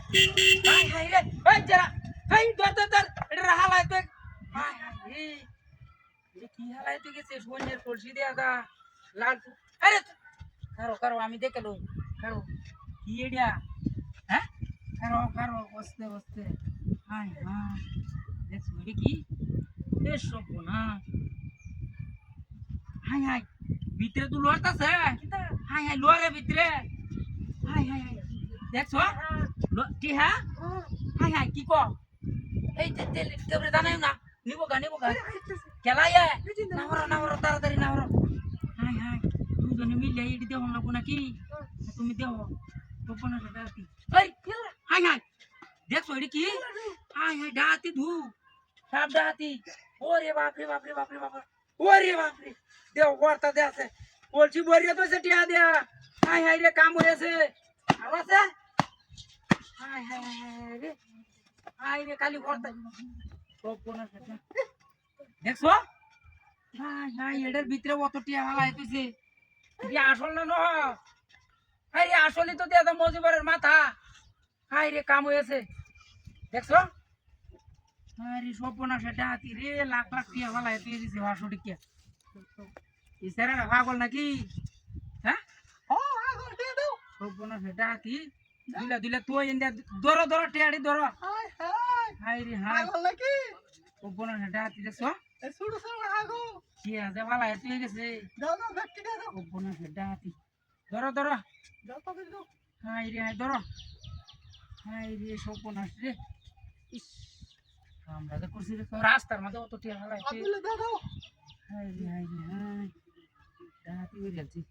high high রে ওই যারা হাই দর এটা হালাই তুই হাই হাই রে কি হালাই তুই গেছে সোনের কলসি দেয়া দা লাল আরে কারো কারো আমি দেখে লই কারো কি এডিয়া হ্যাঁ কারো কারো বসতে বসতে হাই হাই দেখছ এটা কি বেশ সব না হাই হাই ভিতরে তো লোহার আছে হাই হাই লোহারের ভিতরে হাই হাই হাই দেখছ কি হ্যাঁ হাই হাই কি কো এই তেবরে জানাই না নিবো গা খেলাই নামরো তাড়াতাড়ি নামরো হাই হাই দুজনে মিলে এটি দেব না নাকি তুমি দেব গোপনে ডাতি এই হাই হাই দেখছো এটি কি হাই হাই ডাতি ধু সব ডাতি ওরে বাপরে বাপরে বাপরে বাপরে ওরে বাপরে দেও ওরটা দে আছে বলছি বরিয়া তো সেটিয়া দেয়া হাই হাই রে কাম হয়েছে আর আছে হাই হাই হাই রে হাই রে কালি ওরটা গোপনে সেটা দেখছো হাই হাই এটার ভিতরে অত টিয়া হালা হইতেছে এটি আসল না নয় হাই রে আসলই তো দেয়া মজিবরের মাথা হাই রে কাম হয়েছে দেখছো আরে সপনা সেটা হাতি রে লাখ লাখ টিয়া হালা হইতে দিছে 500 টিয়া ইসারা পাগল নাকি হ্যাঁ সপনা সেটা হাতি দিলা তুই ইন্ডিয়া দর টিয়াড়ি দর হাই হাই রে হাই পাগল নাকি সপনা সেটা হাতি দেখছো সুড় সুড় আগো কি আছে ভালো হয়ে গেছে দাও দাও ব্যক্তি দাও সপনা সেটা হাতি দর দাও তো দাও হাই রে হাই দর হাই রে সপনা রে ইস আমরা তো করছি রাস্তার মধ্যে অত টিয়া ভালো আছে দাও হাই রে হাই হাতি হয়ে যাচ্ছে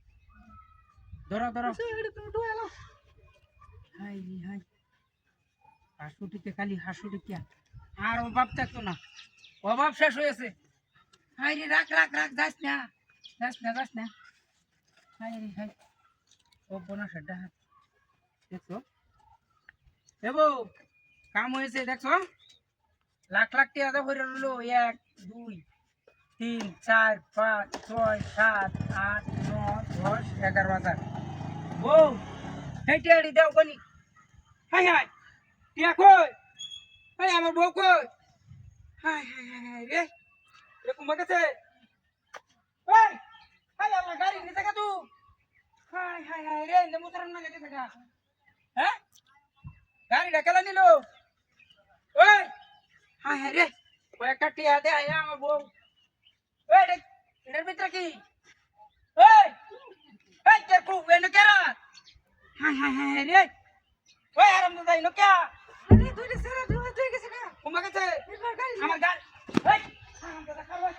দর হাই রে হাই 500 টিকা খালি 500 টিকা আর অভাব থাকতো না অভাব শেষ হয়েছে হাই রে রাখ যাস না হাই রে হাই অবনা সেটা দেখছো এবো কাম হয়েছে দেখছো লাখ লাখ টাকা তো ভরে রইলো 1 2 3 4 5 6 7 8 9 10 11 হাজার বউ এই টিয়াড়ি দাও কোনি হাই হাই টিয়া কই হাই আমার বউ কই হাই রে এরকম বাগাছে ওই হাই আমার গাড়ি নিতে গা তুই হাই রে নেমুতরন না গেছে গা হ্যাঁ গাড়িটা কেলা নিল ওই হাই রে ওই একটা টিয়া দে আয়া আমার বউ ওই এটার ভিতরে কি ওই তের কু এনে কেরা হাই রে ওই আরাম দাদা ইনো কে আরে তুই রে সেরা তুই গেছে গা কুমা গেছে আমার গাড়ি ওই আরাম দাদা খাওয়া